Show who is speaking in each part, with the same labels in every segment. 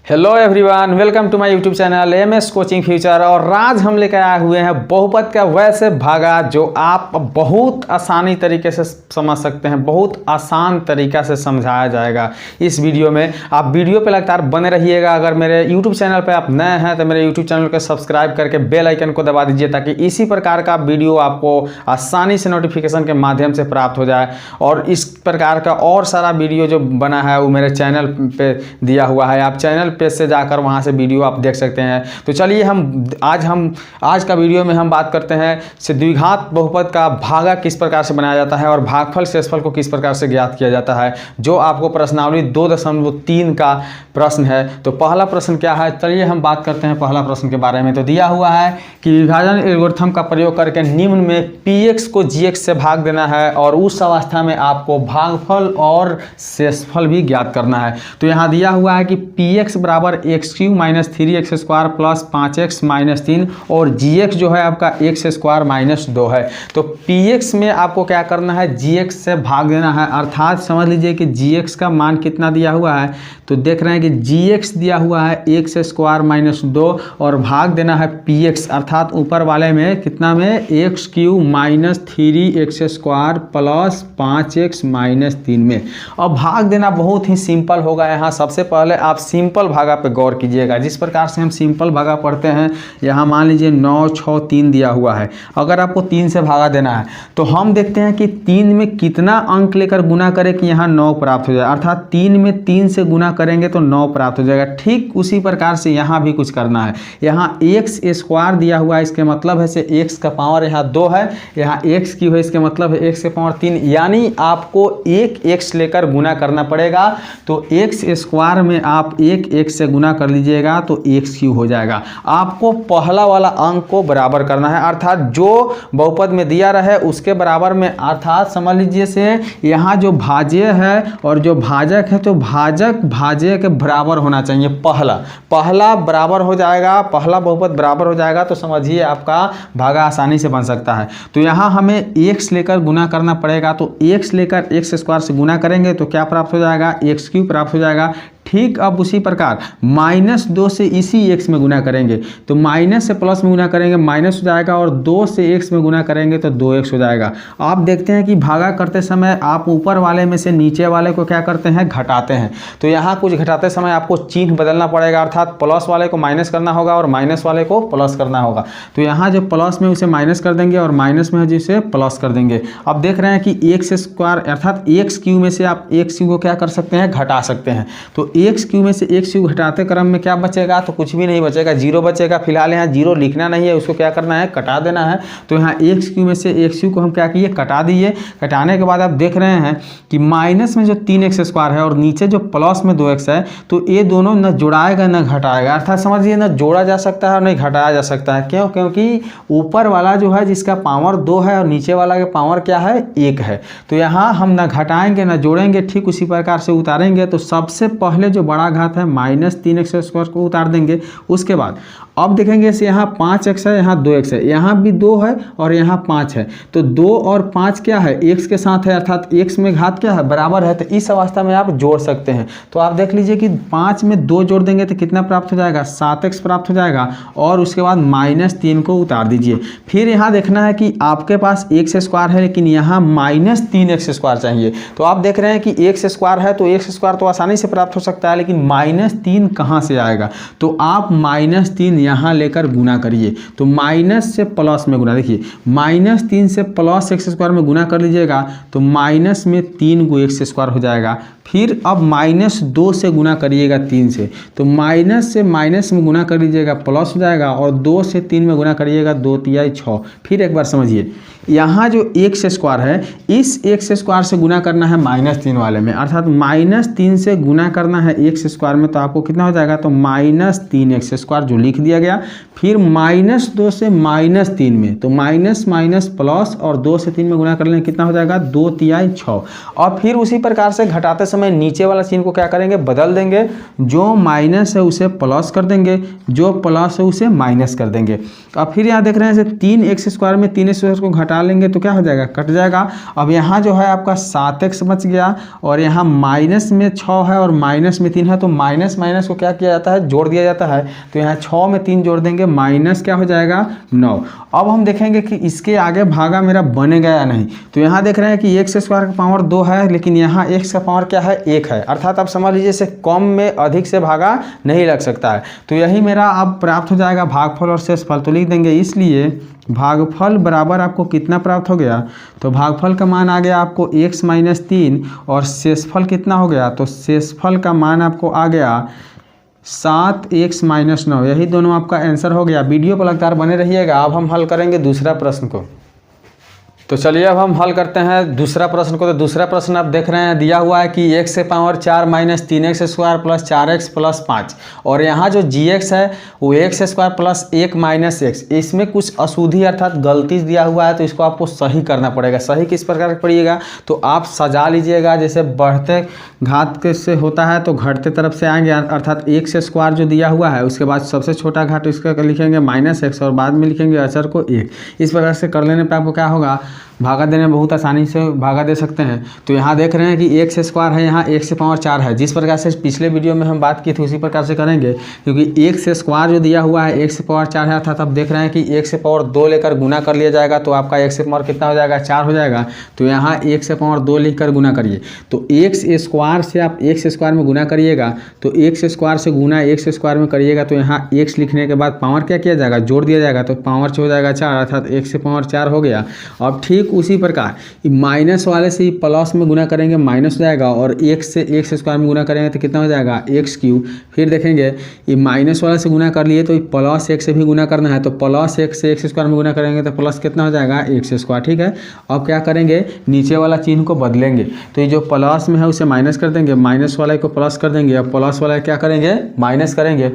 Speaker 1: Hello everyone, welcome to my YouTube channel MS coaching future. और आज हम लेकर आए हुए हैं बहुपद का वैसे भागा जो आप बहुत आसानी तरीके से समझ सकते हैं, बहुत आसान तरीका से समझाया जाएगा इस वीडियो में। आप वीडियो पे लगातार बने रहिएगा। अगर मेरे यूट्यूब चैनल पे आप नए हैं तो मेरे यूट्यूब चैनल को सब्सक्राइब करके बेल आइकन को दबा दीजिए ताकि इसी प्रकार का वीडियो आपको आसानी से नोटिफिकेशन के माध्यम से प्राप्त हो जाए। और इस प्रकार का और सारा वीडियो जो बना है वो मेरे चैनल पे दिया हुआ है, आप चैनल पेज से जाकर वहां से वीडियो आप देख सकते हैं। तो चलिए आज का वीडियो में हम बात करते हैं से द्विघात बहुपद का भागा किस प्रकार से बनाया जाता है और भागफल शेषफल को किस प्रकार से ज्ञात किया जाता है, जो आपको प्रश्नावली 2.3 का प्रश्न है। तो पहला प्रश्न क्या है, चलिए हम बात करते हैं पहला प्रश्न के बारे में। तो दिया हुआ है कि विभाजन एल्गोरिथम का प्रयोग करके निम्न में px को gx से भाग देना है और उस अवस्था में आपको भागफल और शेषफल भी ज्ञात करना है। तो यहाँ दिया हुआ है कि px बराबर x³ minus 3x square plus 5x minus 3 और gx जो है आपका x स्क्वायर माइनस 2 है। तो px में आपको क्या करना है, gx से भाग देना है। अर्थात समझ लीजिए कि gx का मान कितना दिया हुआ है, तो देख रहे हैं कि gx दिया हुआ है x स्क्वायर माइनस 2 और भाग देना है px अर्थात ऊपर वाले में कितना में x³ minus 3x square plus 5x minus 3 में। अब भाग देना बहुत ही सिंपल होगा। यहाँ सबसे पहले आप सिंपल भागा पे गौर कीजिएगा। जिस प्रकार से हम सिंपल भागा पढ़ते हैं, यहाँ मान लीजिए 9, 6, 3 दिया हुआ है। अगर आपको 3 से भागा देना है तो हम देखते हैं कि 3 में कितना अंक लेकर गुना करें कि यहाँ 9 प्राप्त हो जाए। अर्थात 3 में 3 से गुना करेंगे तो 9 प्राप्त हो जाएगा। ठीक उसी प्रकार से यहाँ भी कुछ करना है। यहाँ x स्क्वायर दिया हुआ है, इसके मतलब है से x का पावर यहाँ 2 है, यहाँ x³ है, इसके मतलब है x के पावर 3, यानी आपको एक x लेकर गुना करना पड़ेगा। तो x स्क्वायर में आप एक x से गुना कर लीजिएगा तो x³ हो जाएगा। आपको पहला वाला अंक को बराबर करना है, अर्थात जो बहुपद में दिया रहे उसके बराबर में। अर्थात समझ लीजिए से यहाँ जो भाज्य है और जो भाजक है, तो भाजक भाज्य के बराबर होना चाहिए। पहला बराबर हो जाएगा, पहला बहुपद बराबर हो जाएगा तो समझिए आपका भागा आसानी से बन सकता है। तो यहाँ हमें x लेकर गुना करना पड़ेगा। तो x लेकर x स्क्वायर से गुना करेंगे तो क्या प्राप्त हो जाएगा, x³ प्राप्त हो जाएगा। ठीक, अब उसी प्रकार -2 से इसी x में गुना करेंगे तो माइनस से प्लस में गुना करेंगे माइनस हो जाएगा और 2 से x में गुना करेंगे तो 2x हो जाएगा। आप देखते हैं कि भागा करते समय आप ऊपर वाले में से नीचे वाले को क्या करते हैं, घटाते हैं। तो यहाँ कुछ घटाते समय आपको चिन्ह बदलना पड़ेगा, अर्थात प्लस वाले को माइनस करना होगा और माइनस वाले को प्लस करना होगा। तो यहाँ जो प्लस में उसे माइनस कर देंगे और माइनस में जिसे प्लस कर देंगे। अब देख रहे हैं कि x स्क्वायर अर्थात x³ में से आप x³ को क्या कर सकते हैं, घटा सकते हैं। तो x³ में से x³ घटाते क्रम में क्या बचेगा, तो कुछ भी नहीं बचेगा, 0 बचेगा। फिलहाल यहाँ 0 लिखना नहीं है, उसको क्या करना है, कटा देना है। तो यहाँ x³ में से x³ को हम क्या किए, कटा दिए। कटाने के बाद आप देख रहे हैं कि माइनस में जो 3x स्क्वायर है और नीचे जो प्लस में 2x है, तो ये दोनों न जोड़ाएगा न घटाएगा। अर्थात समझिए न जोड़ा जा सकता है और नहीं घटाया जा सकता है। क्यों? क्योंकि ऊपर वाला जो है जिसका पावर 2 है और नीचे वाला का पावर क्या है, 1 है। तो यहाँ हम न घटाएंगे न जोड़ेंगे, ठीक उसी प्रकार से उतारेंगे। तो सबसे पहले जो बड़ा घात है -3x स्क्वायर को उतार देंगे। उसके बाद अब देखेंगे से यहाँ 5x है, यहाँ 2x है, यहाँ भी 2 है और यहाँ 5 है। तो 2 और 5 क्या है, x के साथ है, अर्थात x में घात क्या है, बराबर है। तो इस अवस्था में आप जोड़ सकते हैं। तो आप देख लीजिए कि 5 में 2 जोड़ देंगे तो कितना प्राप्त हो जाएगा, 7x प्राप्त हो जाएगा। और उसके बाद -3 को उतार दीजिए। फिर यहाँ देखना है कि आपके पास x स्क्वायर है लेकिन यहाँ -3x स्क्वायर चाहिए। तो आप देख रहे हैं कि x स्क्वायर है तो x स्क्वायर तो आसानी से प्राप्त हो सकता है, लेकिन -3 कहाँ से आएगा। तो आप -3 यहाँ लेकर गुना करिए। तो माइनस से प्लस में गुना, देखिए -3 से प्लस x स्क्वायर में गुना कर लीजिएगा तो माइनस में 3 को x स्क्वायर हो जाएगा। फिर अब -2 से गुना करिएगा 3 से, तो माइनस से माइनस में गुना कर लीजिएगा प्लस हो जाएगा और 2 से 3 में गुना करिएगा 2 तिहाई 6। फिर एक बार समझिए, यहाँ जो x स्क्वायर है इस x स्क्वायर से गुना करना है -3 वाले में, अर्थात -3 से गुना करना है x स्क्वायर में। तो आपको कितना हो जाएगा, तो -3x स्क्वायर जो लिख दिया गया। फिर -2 से -3 में, तो माइनस माइनस प्लस और 2 से 3 में गुना कर लें कितना हो जाएगा, 2 तिहाई 6। और फिर उसी प्रकार से घटाते समय समय नीचे वाला चिन्ह को क्या करेंगे, बदल देंगे। जो माइनस है उसे प्लस कर देंगे, जो प्लस है उसे माइनस कर देंगे। अब फिर यहाँ देख रहे हैं जैसे 3x² में 3x² को घटा लेंगे तो क्या हो जाएगा, कट जाएगा। अब यहाँ जो है आपका 7x बच गया और यहाँ माइनस में 6 है और माइनस में 3 है, तो माइनस माइनस को क्या किया जाता है, जोड़ दिया जाता है। तो यहाँ 6 में 3 जोड़ देंगे, माइनस क्या हो जाएगा 9। अब हम देखेंगे कि इसके आगे भागा मेरा बनेगा या नहीं। तो यहाँ देख रहे हैं कि x² का पावर 2 है, लेकिन यहाँ x का पावर क्या है, 1 है। अर्थात आप समझ लीजिए से कम में अधिक से भागा नहीं लग सकता है। तो यही मेरा अब प्राप्त हो जाएगा भागफल और शेषफल। तो लिख देंगे इसलिए भागफल बराबर आपको कितना प्राप्त हो गया, तो भागफल का मान आ गया आपको x - 3 और शेषफल कितना हो गया, तो शेषफल का मान आपको आ गया 7x - 9। यही दोनों आपका आंसर हो गया। वीडियो पर लगातार बने रहिएगा। अब हम हल करेंगे दूसरा प्रश्न को। तो चलिए अब हम हल करते हैं दूसरा प्रश्न को। तो दूसरा प्रश्न आप देख रहे हैं दिया हुआ है कि x से power 4 - 3x² plus 4x plus 5, और यहाँ जो gx है वो x² प्लस 1 - x, इसमें कुछ अशुद्धि अर्थात गलती दिया हुआ है। तो इसको आपको सही करना पड़ेगा। सही किस प्रकार पड़िएगा, तो आप सजा लीजिएगा। जैसे बढ़ते घात से होता है तो घटते तरफ से आएंगे, अर्थात x² जो दिया हुआ है उसके बाद सबसे छोटा घात इसका लिखेंगे -x और बाद में लिखेंगे अचर को 1। इस प्रकार से कर लेने पर आपको क्या होगा, भागा देने में बहुत आसानी से भागा दे सकते हैं। तो यहाँ देख रहे हैं कि x² है, यहाँ x से पावर 4 है। जिस प्रकार से पिछले वीडियो में हम बात की थी उसी प्रकार से करेंगे, क्योंकि x² जो दिया हुआ है x से पावर 4 है, अर्थात आप देख रहे हैं कि x से पावर 2 लेकर गुना कर लिया जाएगा तो आपका x से पावर कितना हो जाएगा, 4 हो जाएगा। तो यहाँ x से पावर 2 लिख कर गुना करिए। तो x² से आप x² में गुना करिएगा, तो x² से गुना x² में करिएगा तो यहाँ x लिखने के बाद पावर क्या किया जाएगा, जोड़ दिया जाएगा। तो पावर हो जाएगा 4, अर्थात x से पावर 4 हो गया। अब ठीक उसी प्रकार माइनस वाले से प्लस में गुना करेंगे, माइनस हो जाएगा, और x से x² में गुना करेंगे तो कितना हो जाएगा, x³। फिर देखेंगे ये माइनस वाले से गुना कर लिए तो प्लस x से भी गुना करना है, तो प्लस x से x² में गुना करेंगे तो प्लस कितना हो जाएगा, x²। ठीक है। अब क्या करेंगे, नीचे वाला चिन्ह को बदलेंगे। तो ये जो प्लस में है उसे माइनस कर देंगे, माइनस वाले को प्लस कर देंगे, अब प्लस वाला क्या करेंगे, माइनस करेंगे।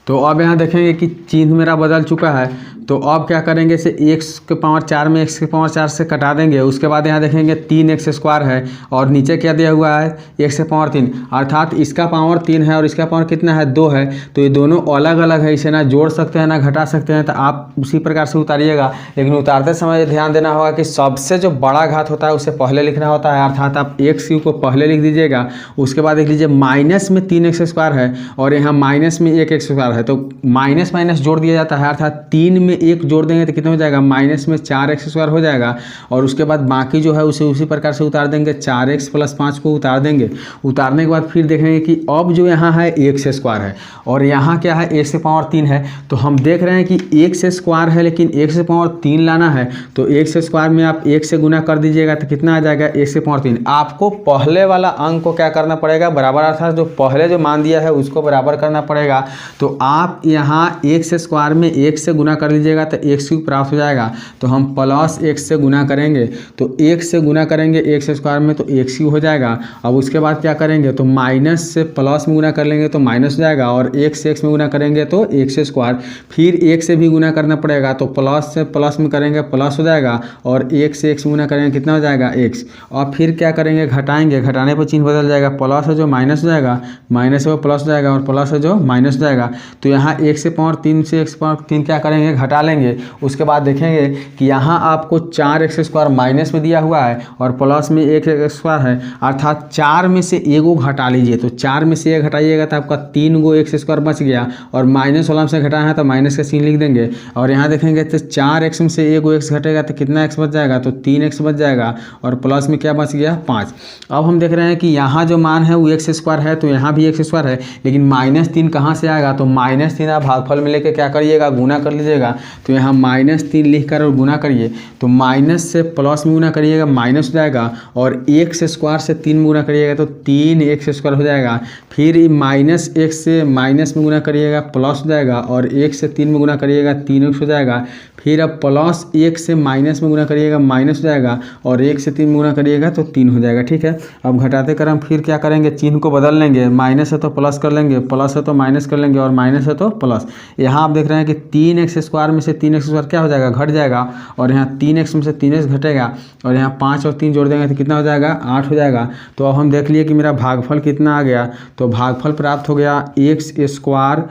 Speaker 1: तो अब यहाँ देखेंगे कि चिन्ह मेरा बदल चुका है। तो अब क्या करेंगे, से x के पावर 4 में x के पावर 4 से कटा देंगे। उसके बाद यहाँ देखेंगे 3x² है और नीचे क्या दिया हुआ है, x से पावर 3, अर्थात इसका पावर 3 है और इसका पावर कितना है, 2 है। तो ये दोनों अलग अलग है, इसे ना जोड़ सकते हैं ना घटा सकते हैं। तो आप उसी प्रकार से उतारिएगा, लेकिन उतारते समय ध्यान देना होगा कि सबसे जो बड़ा घात होता है उसे पहले लिखना होता है, अर्थात आप x³ को पहले लिख दीजिएगा। उसके बाद देख लीजिए माइनस में 3x² है और यहाँ माइनस में 1x² है, तो माइनस माइनस जोड़ दिया जाता है, अर्थात 3 में 1 जोड़ देंगे तो कितना हो जाएगा, माइनस में 4x² हो जाएगा। और उसके बाद बाकी जो है उसे उसी प्रकार से उतार देंगे, 4x + 5 को उतार देंगे। उतारने के बाद फिर देखेंगे कि अब जो यहाँ है x² है और यहाँ क्या है, x से पावर 3 है। तो हम देख रहे हैं कि x² है लेकिन x से पावर 3 लाना है, तो x² में आप 1 से गुना कर दीजिएगा तो कितना आ जाएगा, x से पावर 3। आपको पहले वाला अंक को क्या करना पड़ेगा, बराबर, अर्थात जो पहले जो मान दिया है उसको बराबर करना पड़ेगा। तो आप यहाँ x² में 1 से गुना कर लीजिएगा तो x³ प्राप्त हो जाएगा। तो हम प्लस x से गुना करेंगे, तो 1 से गुना करेंगे x² में तो x³ हो जाएगा। अब उसके बाद क्या करेंगे, तो माइनस से प्लस में गुना कर लेंगे तो माइनस हो जाएगा, और 1 से x में गुना करेंगे तो x²। फिर 1 से भी गुना करना पड़ेगा, तो प्लस से प्लस में करेंगे प्लस हो जाएगा, और 1 से x में गुना करेंगे कितना हो जाएगा, x। और फिर क्या करेंगे, घटाएंगे, घटाने पर चिन्ह बदल जाएगा, प्लस है जो माइनस हो जाएगा, माइनस है वो प्लस हो जाएगा, और प्लस है जो माइनस हो जाएगा। तो यहाँ 1 से पावर 3 से x से पावर 3 क्या करेंगे, घटा लेंगे। उसके बाद देखेंगे कि यहाँ आपको 4x² माइनस में दिया हुआ है और प्लस में 1x² है, अर्थात 4 में से 1 को घटा लीजिए। तो 4 में से 1 घटाइएगा तो आपका 3 गो x² बच गया, और माइनस वाला से घटाना है तो माइनस का चिन्ह लिख देंगे। और यहाँ देखेंगे तो 4x में से 1 गो x घटेगा तो कितना x बच जाएगा, तो 3x बच जाएगा, और प्लस में क्या बच गया, 5। अब हम देख रहे हैं कि यहाँ जो मान है वो x² है, तो यहाँ भी x² है, लेकिन -3 कहाँ से आएगा, तो -3 आप भागफल में लेके क्या करिएगा, गुना कर लीजिएगा। तो यहाँ -3 लिख कर और गुना करिए, तो माइनस से प्लस में गुना करिएगा, माइनस हो जाएगा, और x² से 3 में गुना करिएगा तो 3x² हो जाएगा। फिर -1 से माइनस में गुना करिएगा, प्लस हो जाएगा, और 1 से 3 में गुना करिएगा 3x हो जाएगा। फिर अब +1 से माइनस में गुना करिएगा, माइनस हो जाएगा, और 1 से 3 में गुना करिएगा तो 3 हो जाएगा। ठीक है। अब घटाते क्रम फिर क्या करेंगे, चिन्ह को बदल लेंगे, माइनस है तो प्लस कर लेंगे, प्लस है तो माइनस कर लेंगे, और माइनस है तो प्लस। यहाँ आप देख रहे हैं कि 3x² में से 3x² क्या हो जाएगा, घट जाएगा, और यहाँ 3x में से 3x घटेगा, और यहाँ 5 और 3 जोड़ देंगे तो कितना हो जाएगा, 8 हो जाएगा। तो अब हम देख लिए कि मेरा भागफल कितना आ गया, तो भागफल प्राप्त हो गया x²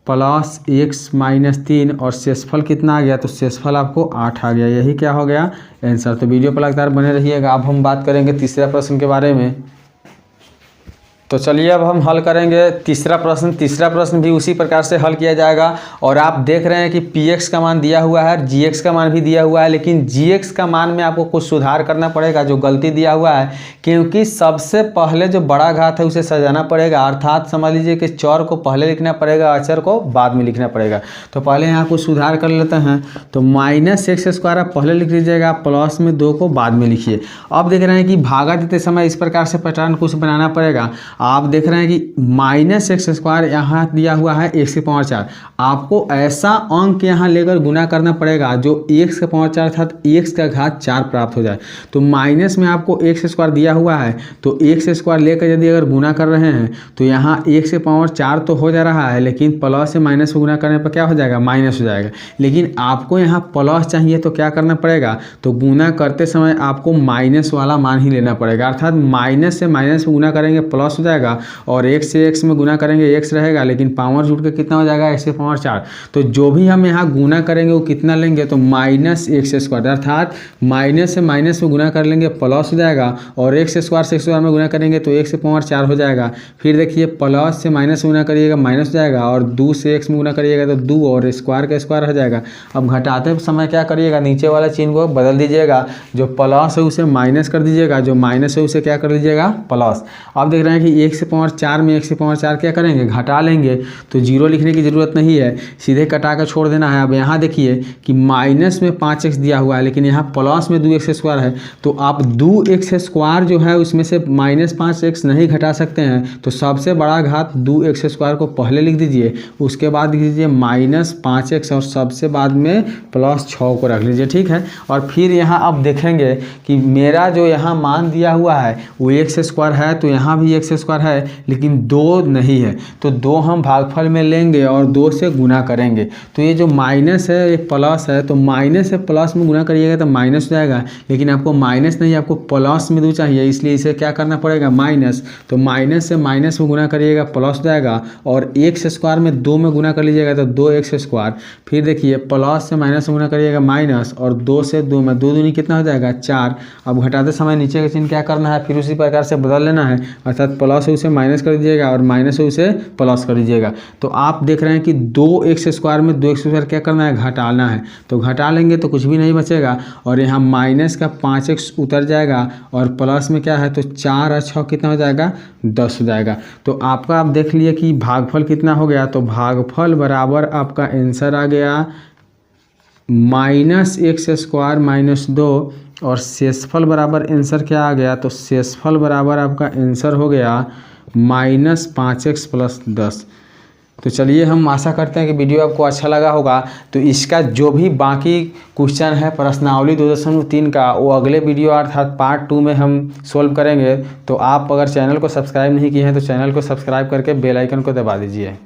Speaker 1: प्लस x माइनस 3, और शेषफल कितना आ गया, तो शेषफल आपको 8 आ गया। यही क्या हो गया, आंसर। तो वीडियो पर लगातार बने रहिएगा। अब हम बात करेंगे तीसरा प्रश्न के बारे में। तो चलिए अब हम हल करेंगे तीसरा प्रश्न। तीसरा प्रश्न भी उसी प्रकार से हल किया जाएगा, और आप देख रहे हैं कि px का मान दिया हुआ है, gx का मान भी दिया हुआ है, लेकिन gx का मान में आपको कुछ सुधार करना पड़ेगा, जो गलती दिया हुआ है, क्योंकि सबसे पहले जो बड़ा घात है उसे सजाना पड़ेगा, अर्थात समझ लीजिए कि चौर को पहले लिखना पड़ेगा, अचर को बाद में लिखना पड़ेगा। तो पहले यहाँ कुछ सुधार कर लेते हैं। तो -x² आप पहले लिख लीजिएगा, प्लस में 2 को बाद में लिखिए। अब देख रहे हैं कि भागा देते समय इस प्रकार से पैटर्न कुछ बनाना पड़ेगा। आप देख रहे हैं कि -x² यहाँ दिया हुआ है x की पावर 4, आपको ऐसा अंक यहाँ लेकर गुना करना पड़ेगा जो x की पावर 4 अर्थात x का घात 4 प्राप्त हो जाए। तो माइनस में आपको x² दिया हुआ है, तो x² लेकर यदि अगर गुना कर रहे हैं तो यहाँ x की पावर 4 तो हो जा रहा है, लेकिन प्लस से माइनस को गुना करने पर क्या हो जाएगा, माइनस हो जाएगा। लेकिन आपको यहाँ प्लस चाहिए तो क्या करना पड़ेगा, तो गुना करते समय आपको माइनस वाला मान ही लेना पड़ेगा, अर्थात माइनस से माइनस में गुना करेंगे प्लस हो जाएगा, और x से x में गुना करेंगे x रहेगा, लेकिन पावर जुड़ के कितना हो जाएगा, x की पावर 4। तो जो भी हम यहाँ गुना करेंगे वो कितना लेंगे, तो -x², अर्थात माइनस से माइनस में गुना कर लेंगे प्लस हो जाएगा, और x² से x² में गुना करेंगे तो x की पावर 4 हो जाएगा। फिर देखिए प्लस से माइनस में गुना करिएगा माइनस हो जाएगा, और 2 से x में गुना करिएगा तो 2 और स्क्वायर का स्क्वायर हो जाएगा। अब घटाते समय क्या करिएगा, नीचे वाला चिन्ह को बदल दीजिएगा, जो प्लस है उसे माइनस कर दीजिएगा, जो माइनस है उसे क्या कर दीजिएगा, प्लस। अब देख रहे हैं कि x की पावर 4 में x की पावर 4 क्या करेंगे, घटा लेंगे, तो 0 लिखने की ज़रूरत नहीं है, सीधे कटा कर छोड़ देना है। अब यहाँ देखिए कि माइनस में 5x दिया हुआ है, लेकिन यहाँ प्लस में 2x² है, तो आप 2x² जो है उसमें से -5x नहीं घटा सकते हैं, तो सबसे बड़ा घात 2x² को पहले लिख दीजिए, उसके बाद लिख दीजिए -5x, और सबसे बाद में +6 को रख लीजिए, ठीक है। और फिर यहाँ अब देखेंगे कि मेरा जो यहाँ मान दिया हुआ है वो x² है, तो यहाँ भी x² है, लेकिन 2 नहीं है, तो 2 हम भागफल में लेंगे और 2 से गुना करेंगे। तो ये जो माइनस है ये प्लस है, तो माइनस से प्लस में गुना करिएगा तो माइनस हो जाएगा, लेकिन आपको माइनस नहीं, आपको प्लस में 2 चाहिए, इसलिए इसे क्या करना पड़ेगा, माइनस। तो माइनस से माइनस में गुना करिएगा प्लस हो जाएगा, और x² में 2 में गुना कर लीजिएगा तो 2x²। फिर देखिए प्लस से माइनस में गुना करिएगा माइनस, और 2 से 2 में 2 दूनी कितना हो जाएगा, 4। अब घटाते समय नीचे का चिन्ह क्या करना है, फिर उसी प्रकार से बदल लेना है, अर्थात प्लस है उसे माइनस कर दीजिएगा, और माइनस है उसे प्लस कर दीजिएगा। तो आप देख रहे हैं कि 2x² में 2x² क्या करना है, घटाना है, तो घटा लेंगे तो कुछ भी नहीं बचेगा, और यहाँ माइनस का 5x उतर जाएगा, और प्लस में क्या है, तो 4 और 6 कितना हो जाएगा, 10 हो जाएगा। तो आपका आप देख लिए कि भागफल कितना हो गया, तो भागफल बराबर आपका आंसर आ गया -x² - 2, और शेषफल बराबर आंसर क्या आ गया, तो शेषफल बराबर आपका आंसर हो गया -5x + 10। तो चलिए हम आशा करते हैं कि वीडियो आपको अच्छा लगा होगा। तो इसका जो भी बाकी क्वेश्चन है प्रश्नावली 2.3 का, वो अगले वीडियो अर्थात पार्ट 2 में हम सोल्व करेंगे। तो आप अगर चैनल को सब्सक्राइब नहीं किए हैं तो चैनल को सब्सक्राइब करके बेल आइकन को दबा दीजिए।